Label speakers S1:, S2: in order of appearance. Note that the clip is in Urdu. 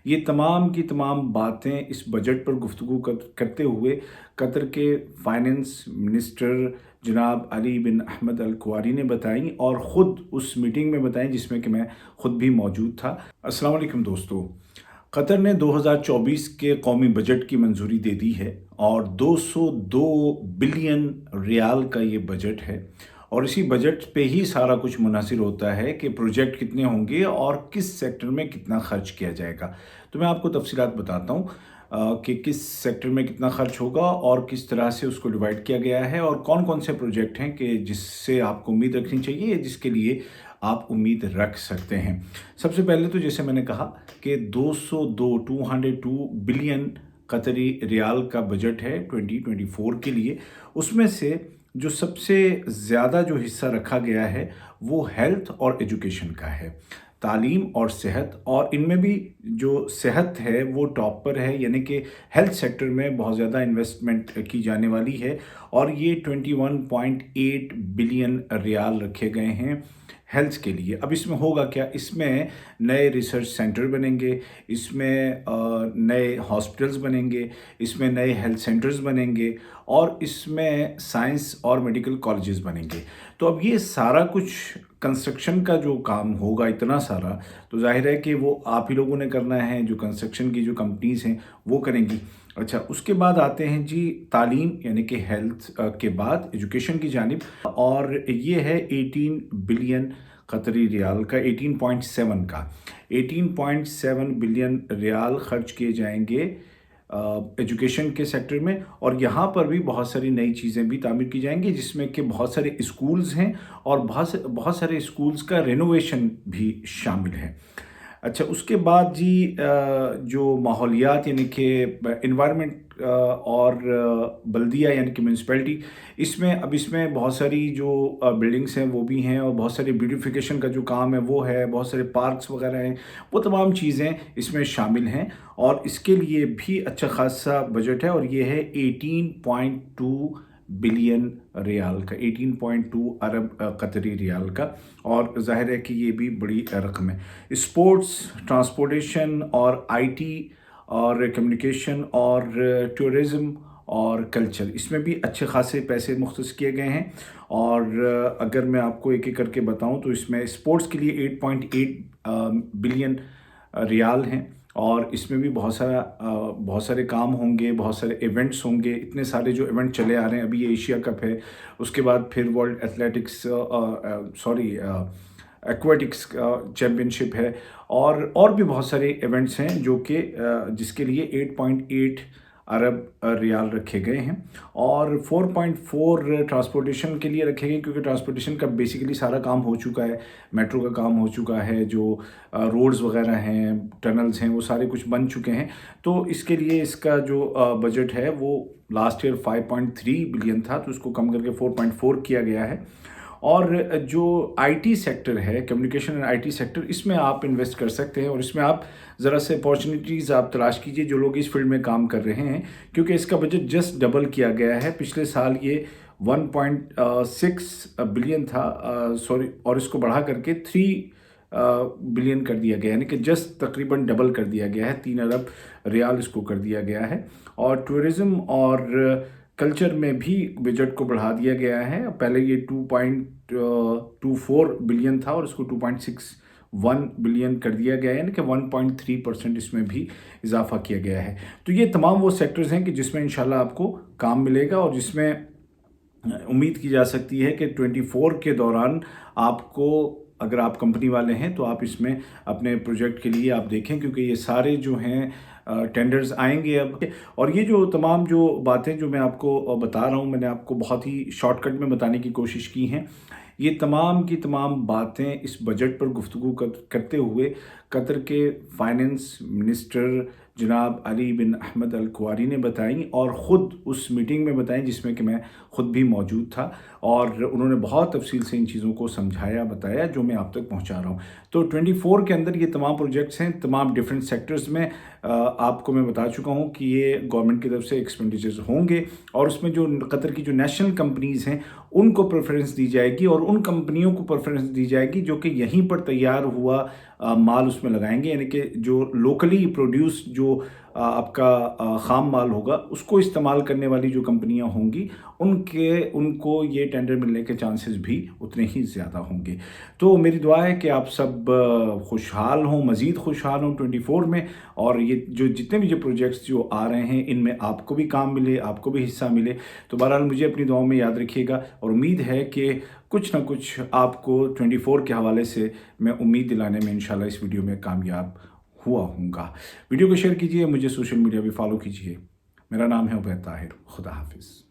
S1: یہ تمام کی تمام باتیں اس بجٹ پر گفتگو کرتے ہوئے قطر کے فائننس منسٹر جناب علی بن احمد الکواری نے بتائیں اور خود اس میٹنگ میں بتائیں جس میں کہ میں خود بھی موجود تھا۔ السلام علیکم دوستو، قطر نے 2024 کے قومی بجٹ کی منظوری دے دی ہے اور 202 بلین ریال کا یہ بجٹ ہے، اور اسی بجٹ پہ ہی سارا کچھ منحصر ہوتا ہے کہ پروجیکٹ کتنے ہوں گے اور کس سیکٹر میں کتنا خرچ کیا جائے گا۔ تو میں آپ کو تفصیلات بتاتا ہوں کہ کس سیکٹر میں کتنا خرچ ہوگا اور کس طرح سے اس کو ڈیوائڈ کیا گیا ہے، اور کون کون سے پروجیکٹ ہیں کہ جس سے آپ کو امید رکھنی چاہیے یا جس کے لیے آپ امید رکھ سکتے ہیں۔ سب سے پہلے تو جیسے میں نے کہا کہ 202 بلین قطری ریال کا بجٹ ہے 2024 کے لیے۔ اس میں سے جو سب سے زیادہ جو حصہ رکھا گیا ہے وہ ہیلتھ اور ایجوکیشن کا ہے، تعلیم اور صحت، اور ان میں بھی جو صحت ہے وہ ٹاپ پر ہے، یعنی کہ ہیلتھ سیکٹر میں بہت زیادہ انویسٹمنٹ کی جانے والی ہے، اور یہ 21.8 بلین ریال رکھے گئے ہیں ہیلتھ کے لیے۔ اب اس میں ہوگا کیا؟ اس میں نئے ریسرچ سینٹر بنیں گے، اس میں نئے ہاسپٹلز بنیں گے، اس میں نئے ہیلتھ سینٹرز بنیں گے، اور اس میں سائنس اور میڈیکل کالجز بنیں گے۔ تو اب یہ سارا کچھ کنسٹرکشن کا جو کام ہوگا اتنا سارا، تو ظاہر ہے کہ وہ آپ ہی لوگوں نے کرنا ہے، جو کنسٹرکشن کی جو کمپنیز ہیں وہ کریں گی۔ اچھا، اس کے بعد آتے ہیں جی تعلیم، یعنی کہ ہیلتھ کے بعد ایجوکیشن کی جانب، اور یہ ہے 18 بلین قطری ریال کا، 18.7 کا 18.7 بلین ریال خرچ کیے جائیں گے ایجوکیشن کے سیکٹر میں، اور یہاں پر بھی بہت ساری نئی چیزیں بھی تعمیر کی جائیں گی، جس میں کہ بہت سارے اسکولز ہیں اور بہت سارے اسکولز کا رینوویشن بھی شامل ہے۔ اچھا، اس کے بعد جی جو ماحولیات یعنی کہ انوائرمنٹ اور بلدیہ یعنی کہ میونسپلٹی، اس میں بہت ساری جو بلڈنگس ہیں وہ بھی ہیں، اور بہت ساری بیوٹیفیکیشن کا جو کام ہے وہ ہے، بہت سارے پارکس وغیرہ ہیں، وہ تمام چیزیں اس میں شامل ہیں، اور اس کے لیے بھی اچھا خاصا بجٹ ہے، اور یہ ہے 18.2 بلین ریال کا، 18.2 ارب قطری ریال کا، اور ظاہر ہے کہ یہ بھی بڑی رقم ہے۔ اسپورٹس، ٹرانسپورٹیشن اور آئی ٹی اور کمیونیکیشن اور ٹورزم اور کلچر، اس میں بھی اچھے خاصے پیسے مختص کیے گئے ہیں، اور اگر میں آپ کو ایک ایک کر کے بتاؤں تو اس میں اسپورٹس کے لیے 8.8 بلین ریال ہیں، اور اس میں بھی بہت سارے کام ہوں گے، بہت سارے ایونٹس ہوں گے، اتنے سارے جو ایونٹ چلے آ رہے ہیں، ابھی یہ ایشیا کپ ہے، اس کے بعد پھر ورلڈ ایتھلیٹکس ایکویٹکس چیمپئن شپ ہے، اور بھی بہت سارے ایونٹس ہیں جو کہ جس کے لیے 8.8 ارب ریال رکھے گئے ہیں، اور 4.4 ٹرانسپورٹیشن کے لیے رکھے گئے، کیونکہ ٹرانسپورٹیشن کا بیسیکلی سارا کام ہو چکا ہے، میٹرو کا کام ہو چکا ہے، جو روڈز وغیرہ ہیں، ٹنلز ہیں، وہ سارے کچھ بن چکے ہیں، تو اس کے لیے اس کا جو بجٹ ہے وہ لاسٹ ایئر 5.3 بلین تھا، تو اس کو کم کر کے 4.4 کیا گیا ہے۔ اور جو آئی ٹی سیکٹر ہے، کمیونیکیشن اور آئی ٹی سیکٹر، اس میں آپ انویسٹ کر سکتے ہیں، اور اس میں آپ ذرا سے اپارچونیٹیز آپ تلاش کیجئے جو لوگ اس فیلڈ میں کام کر رہے ہیں، کیونکہ اس کا بجٹ جسٹ ڈبل کیا گیا ہے۔ پچھلے سال یہ 1.6 بلین تھا، اور اس کو بڑھا کر کے 3 بلین کر دیا گیا، یعنی کہ جسٹ تقریباً ڈبل کر دیا گیا ہے، 3 ارب ریال اس کو کر دیا گیا ہے، اور ٹورزم اور کلچر میں بھی بجٹ کو بڑھا دیا گیا ہے۔ پہلے یہ 2.24 بلین تھا، اور اس کو 2.61 بلین کر دیا گیا ہے، یعنی کہ 1.3% اس میں بھی اضافہ کیا گیا ہے۔ تو یہ تمام وہ سیکٹرز ہیں کہ جس میں انشاءاللہ آپ کو کام ملے گا، اور جس میں امید کی جا سکتی ہے کہ 24 کے دوران آپ کو، اگر آپ کمپنی والے ہیں تو آپ اس میں اپنے پروجیکٹ کے لیے آپ دیکھیں، کیونکہ یہ سارے جو ہیں ٹینڈرز آئیں گے اب، اور یہ جو تمام جو باتیں جو میں آپ کو بتا رہا ہوں، میں نے آپ کو بہت ہی شارٹ کٹ میں بتانے کی کوشش کی ہیں۔ یہ تمام کی تمام باتیں اس بجٹ پر گفتگو کرتے ہوئے قطر کے فائننس منسٹر جناب علی بن احمد الکواری نے بتائیں، اور خود اس میٹنگ میں بتائیں جس میں کہ میں خود بھی موجود تھا، اور انہوں نے بہت تفصیل سے ان چیزوں کو سمجھایا، بتایا، جو میں آپ تک پہنچا رہا ہوں۔ تو 24 کے اندر یہ تمام پروجیکٹس ہیں، تمام ڈیفرنٹ سیکٹرز میں آپ کو میں بتا چکا ہوں کہ یہ گورنمنٹ کی طرف سے ایکسپینڈیچرز ہوں گے، اور اس میں جو قطر کی جو نیشنل کمپنیز ہیں ان کو پریفرنس دی جائے گی، اور ان کمپنیوں کو پریفرنس دی جائے گی جو کہ یہیں پر تیار ہوا مال اس میں لگائیں گے، یعنی کہ جو لوکلی پروڈیوس جو آپ کا خام مال ہوگا اس کو استعمال کرنے والی جو کمپنیاں ہوں گی ان کو یہ ٹینڈر ملنے کے چانسز بھی اتنے ہی زیادہ ہوں گے۔ تو میری دعا ہے کہ آپ سب خوشحال ہوں، مزید خوشحال ہوں 24 میں، اور یہ جو جتنے بھی جو پروجیکٹس جو آ رہے ہیں ان میں آپ کو بھی کام ملے، آپ کو بھی حصہ ملے۔ تو بہرحال مجھے اپنی دعاؤں میں یاد رکھیے گا، اور امید ہے کہ کچھ نہ کچھ آپ کو 24 کے حوالے سے میں امید دلانے میں انشاءاللہ اس ویڈیو میں کامیاب ہوا ہوں گا۔ ویڈیو کو شیئر کیجئے، مجھے سوشل میڈیا پہ فالو کیجئے۔ میرا نام ہے عبید طاہر۔ خدا حافظ۔